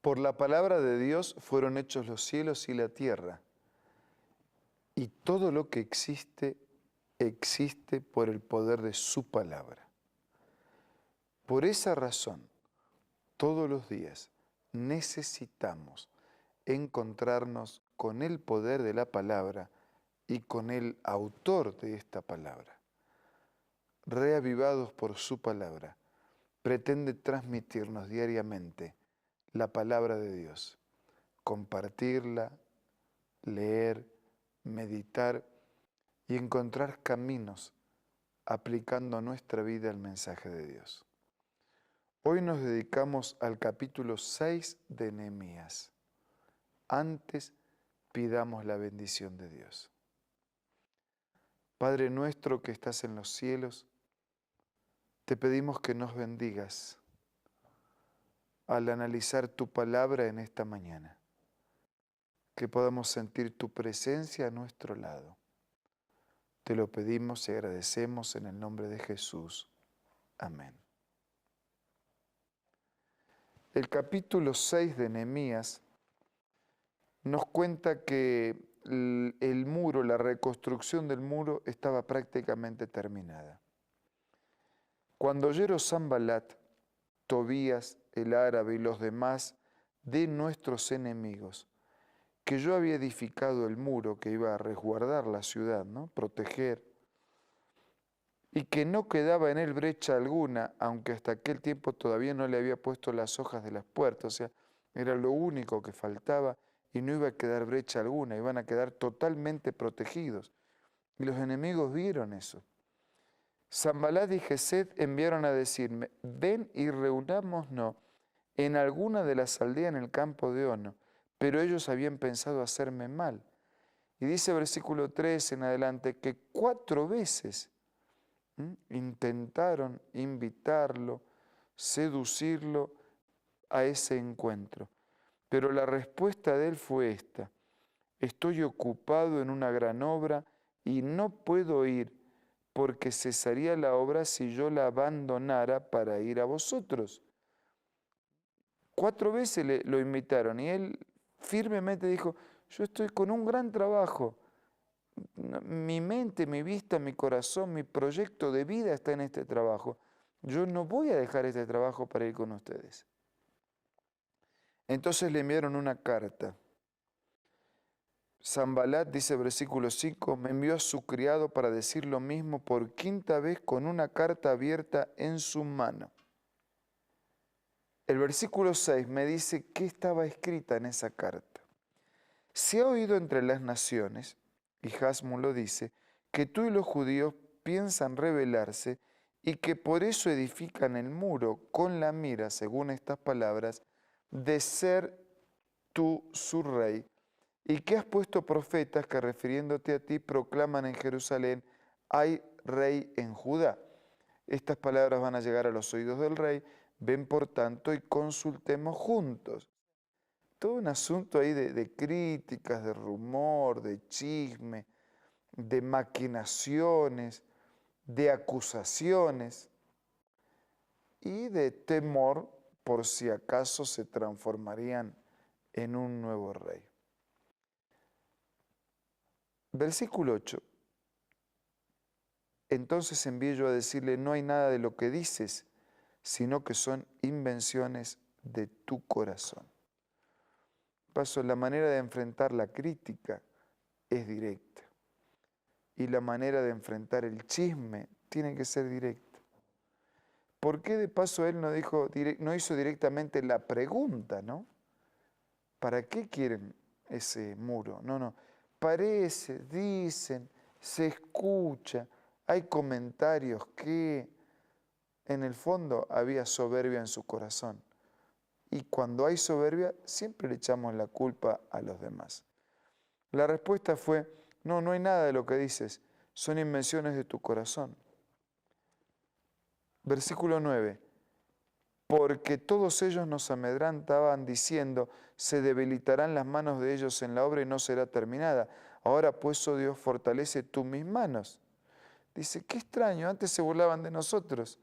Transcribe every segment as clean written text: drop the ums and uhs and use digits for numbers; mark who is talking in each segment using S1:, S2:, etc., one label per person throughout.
S1: Por la palabra de Dios fueron hechos los cielos y la tierra, y todo lo que existe, existe por el poder de su palabra. Por esa razón, todos los días necesitamos encontrarnos con el poder de la palabra y con el autor de esta palabra. Reavivados por su palabra, pretende transmitirnos diariamente la palabra de Dios, compartirla, leer, meditar y encontrar caminos aplicando a nuestra vida el mensaje de Dios. Hoy nos dedicamos al capítulo 6 de Nehemías. Antes pidamos la bendición de Dios. Padre nuestro que estás en los cielos, te pedimos que nos bendigas al analizar tu palabra en esta mañana, que podamos sentir tu presencia a nuestro lado. Te lo pedimos y agradecemos en el nombre de Jesús. Amén. El capítulo 6 de Nehemías nos cuenta que el muro, la reconstrucción del muro estaba prácticamente terminada. Cuando oyeron Sanbalat, Tobías, el árabe y los demás de nuestros enemigos, que yo había edificado el muro que iba a resguardar la ciudad, ¿no? Proteger, y que no quedaba en él brecha alguna, aunque hasta aquel tiempo todavía no le había puesto las hojas de las puertas, o sea, era lo único que faltaba y no iba a quedar brecha alguna, iban a quedar totalmente protegidos. Y los enemigos vieron eso. Sanbalat y Gesed enviaron a decirme, ven y reunámonos en alguna de las aldeas en el campo de Ono, pero ellos habían pensado hacerme mal. Y dice versículo 3 en adelante que 4 veces intentaron invitarlo, seducirlo a ese encuentro. Pero la respuesta de él fue esta: estoy ocupado en una gran obra y no puedo ir, porque cesaría la obra si yo la abandonara para ir a vosotros. 4 veces lo invitaron y él firmemente dijo, yo estoy con un gran trabajo. Mi mente, mi vista, mi corazón, mi proyecto de vida está en este trabajo. Yo no voy a dejar este trabajo para ir con ustedes. Entonces le enviaron una carta. Sanbalat, dice versículo 5, me envió a su criado para decir lo mismo por 5ª vez con una carta abierta en su mano. El versículo 6 me dice qué estaba escrita en esa carta. Se ha oído entre las naciones, y Jasmón lo dice, que tú y los judíos piensan rebelarse y que por eso edifican el muro con la mira, según estas palabras, de ser tú su rey, y que has puesto profetas que refiriéndote a ti proclaman en Jerusalén, hay rey en Judá. Estas palabras van a llegar a los oídos del rey, ven por tanto y consultemos juntos. Todo un asunto ahí de críticas, de rumor, de chisme, de maquinaciones, de acusaciones y de temor por si acaso se transformarían en un nuevo rey. Versículo 8. Entonces envié yo a decirle, no hay nada de lo que dices, sino que son invenciones de tu corazón. Paso, la manera de enfrentar la crítica es directa. Y la manera de enfrentar el chisme tiene que ser directa. ¿Por qué de paso él no hizo directamente la pregunta, ¿no? ¿Para qué quieren ese muro? No. Parece, dicen, se escucha, hay comentarios que en el fondo había soberbia en su corazón. Y cuando hay soberbia, siempre le echamos la culpa a los demás. La respuesta fue, no hay nada de lo que dices, son invenciones de tu corazón. Versículo 9, porque todos ellos nos amedrantaban diciendo, se debilitarán las manos de ellos en la obra y no será terminada. Ahora pues, oh Dios, fortalece tú mis manos. Dice, qué extraño, antes se burlaban de nosotros,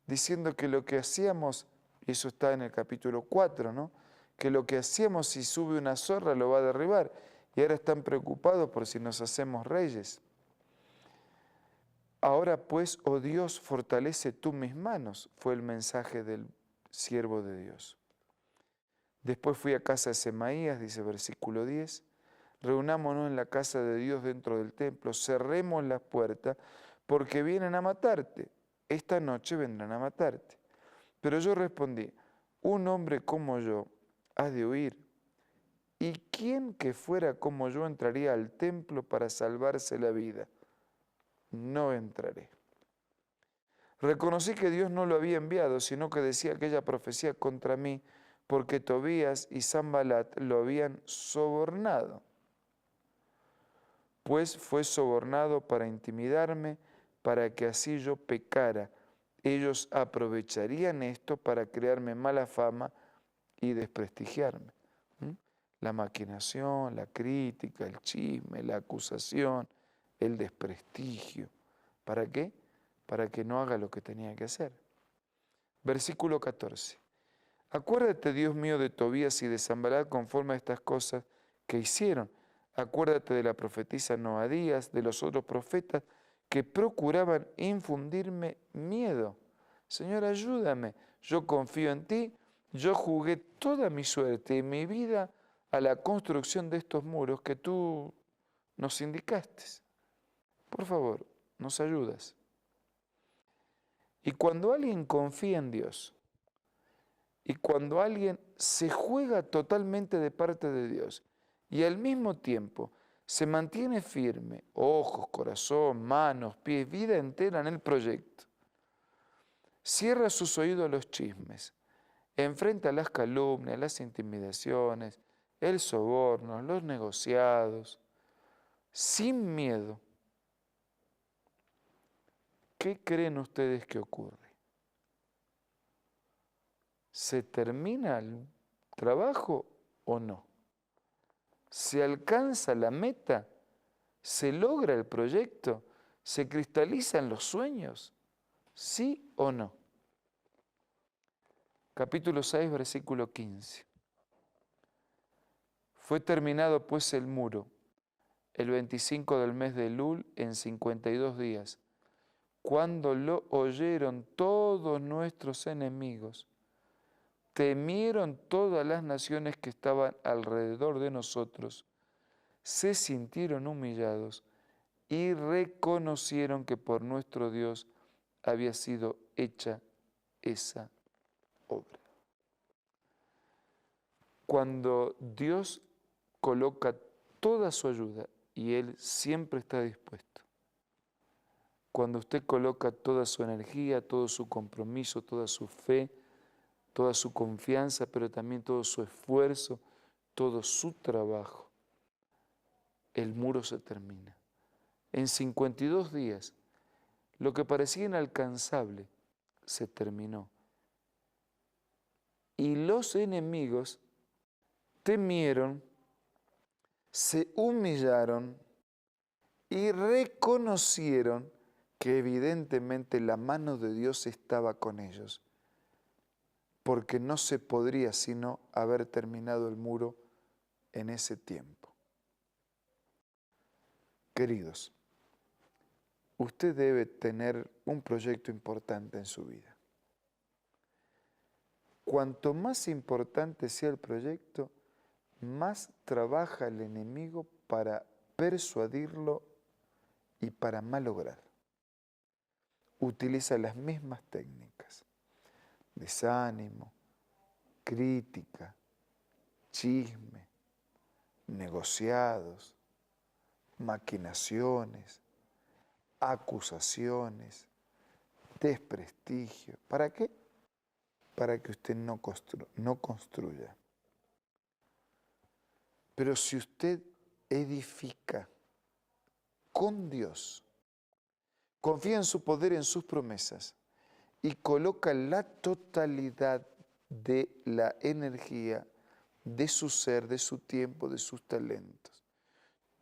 S1: diciendo que lo que hacíamos, y eso está en el capítulo 4, ¿no? que lo que hacíamos si sube una zorra lo va a derribar, y ahora están preocupados por si nos hacemos reyes. Ahora pues, oh Dios, fortalece tú mis manos, fue el mensaje del siervo de Dios. Después fui a casa de Semaías, dice versículo 10, reunámonos en la casa de Dios dentro del templo, cerremos las puertas, porque vienen a matarte. Esta noche vendrán a matarte. Pero yo respondí, un hombre como yo ha de huir. ¿Y quién que fuera como yo entraría al templo para salvarse la vida? No entraré. Reconocí que Dios no lo había enviado, sino que decía aquella profecía contra mí, porque Tobías y Sanbalat lo habían sobornado. Pues fue sobornado para intimidarme, para que así yo pecara. Ellos aprovecharían esto para crearme mala fama y desprestigiarme. La maquinación, la crítica, el chisme, la acusación, el desprestigio. ¿Para qué? Para que no haga lo que tenía que hacer. Versículo 14. Acuérdate, Dios mío, de Tobías y de Sanbalat conforme a estas cosas que hicieron. Acuérdate de la profetisa Noadías, de los otros profetas que procuraban infundirme miedo. Señor, ayúdame, yo confío en ti, yo jugué toda mi suerte y mi vida a la construcción de estos muros que tú nos indicaste. Por favor, nos ayudas. Y cuando alguien confía en Dios, y cuando alguien se juega totalmente de parte de Dios y al mismo tiempo se mantiene firme, ojos, corazón, manos, pies, vida entera en el proyecto, cierra sus oídos a los chismes, enfrenta las calumnias, las intimidaciones, el soborno, los negociados, sin miedo, ¿qué creen ustedes que ocurre? ¿Se termina el trabajo o no? ¿Se alcanza la meta? ¿Se logra el proyecto? ¿Se cristalizan los sueños? ¿Sí o no? Capítulo 6, versículo 15. Fue terminado pues el muro el 25 del mes de Elul en 52 días, cuando lo oyeron todos nuestros enemigos. Temieron todas las naciones que estaban alrededor de nosotros, se sintieron humillados y reconocieron que por nuestro Dios había sido hecha esa obra. Cuando Dios coloca toda su ayuda y Él siempre está dispuesto, cuando usted coloca toda su energía, todo su compromiso, toda su fe, toda su confianza, pero también todo su esfuerzo, todo su trabajo, el muro se termina. En 52 días, lo que parecía inalcanzable se terminó. Y los enemigos temieron, se humillaron y reconocieron que evidentemente la mano de Dios estaba con ellos, porque no se podría sino haber terminado el muro en ese tiempo. Queridos, usted debe tener un proyecto importante en su vida. Cuanto más importante sea el proyecto, más trabaja el enemigo para persuadirlo y para malograr. Utiliza las mismas técnicas: desánimo, crítica, chisme, negociados, maquinaciones, acusaciones, desprestigio. ¿Para qué? Para que usted no construya. Pero si usted edifica con Dios, confía en su poder, en sus promesas, y coloca la totalidad de la energía, de su ser, de su tiempo, de sus talentos,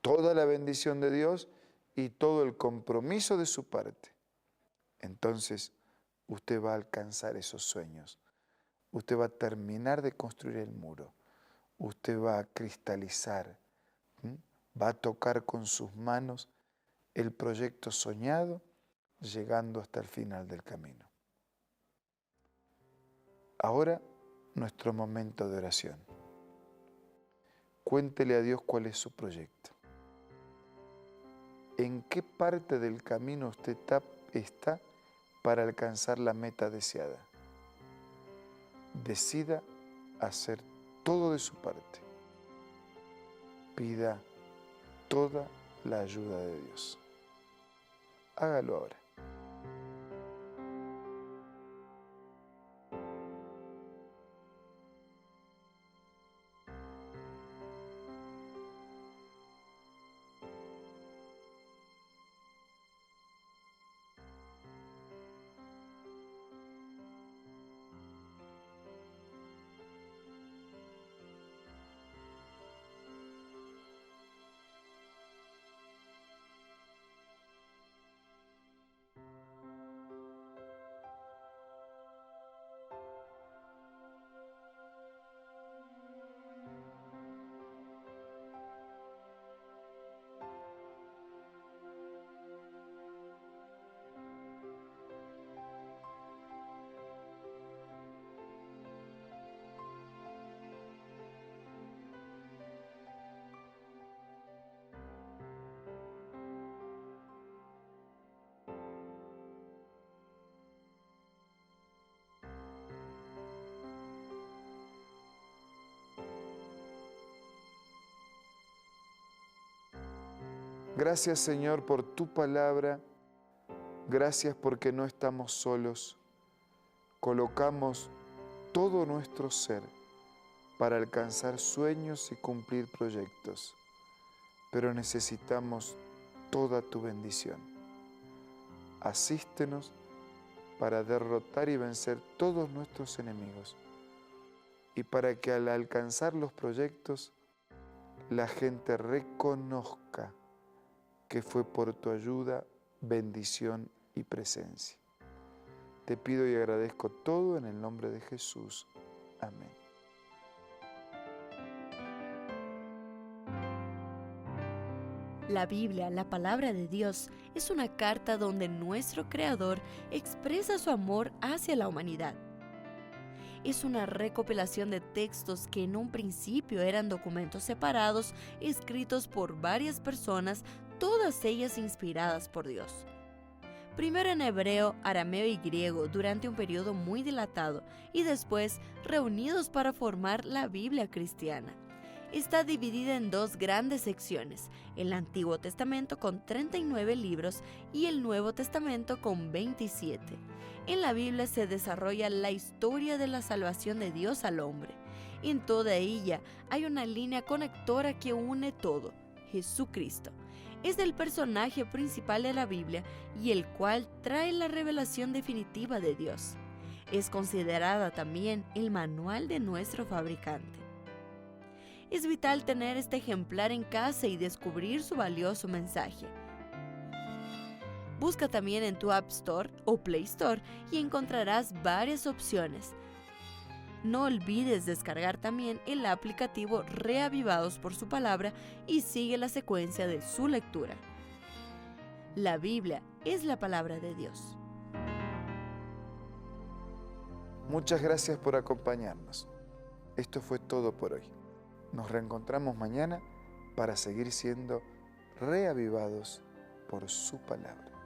S1: toda la bendición de Dios y todo el compromiso de su parte, entonces usted va a alcanzar esos sueños. Usted va a terminar de construir el muro. usted va a cristalizar, va a tocar con sus manos el proyecto soñado, llegando hasta el final del camino. Ahora, nuestro momento de oración. Cuéntele a Dios cuál es su proyecto. ¿En qué parte del camino usted está para alcanzar la meta deseada? Decida hacer todo de su parte. Pida toda la ayuda de Dios. Hágalo ahora. Gracias, Señor, por tu palabra. Gracias porque no estamos solos. Colocamos todo nuestro ser para alcanzar sueños y cumplir proyectos, pero necesitamos toda tu bendición. Asístenos para derrotar y vencer todos nuestros enemigos y para que al alcanzar los proyectos la gente reconozca que fue por tu ayuda, bendición y presencia. Te pido y agradezco todo en el nombre de Jesús. Amén.
S2: La Biblia, la palabra de Dios, es una carta donde nuestro Creador expresa su amor hacia la humanidad. Es una recopilación de textos que en un principio eran documentos separados, escritos por varias personas, todas ellas inspiradas por Dios. Primero en hebreo, arameo y griego durante un periodo muy dilatado y después reunidos para formar la Biblia cristiana. Está dividida en dos grandes secciones, el Antiguo Testamento con 39 libros y el Nuevo Testamento con 27. En la Biblia se desarrolla la historia de la salvación de Dios al hombre. En toda ella hay una línea conectora que une todo, Jesucristo. Es el personaje principal de la Biblia y el cual trae la revelación definitiva de Dios. Es considerada también el manual de nuestro fabricante. Es vital tener este ejemplar en casa y descubrir su valioso mensaje. Busca también en tu App Store o Play Store y encontrarás varias opciones. No olvides descargar también el aplicativo Reavivados por su palabra y sigue la secuencia de su lectura. La Biblia es la palabra de Dios.
S1: Muchas gracias por acompañarnos. Esto fue todo por hoy. Nos reencontramos mañana para seguir siendo reavivados por su palabra.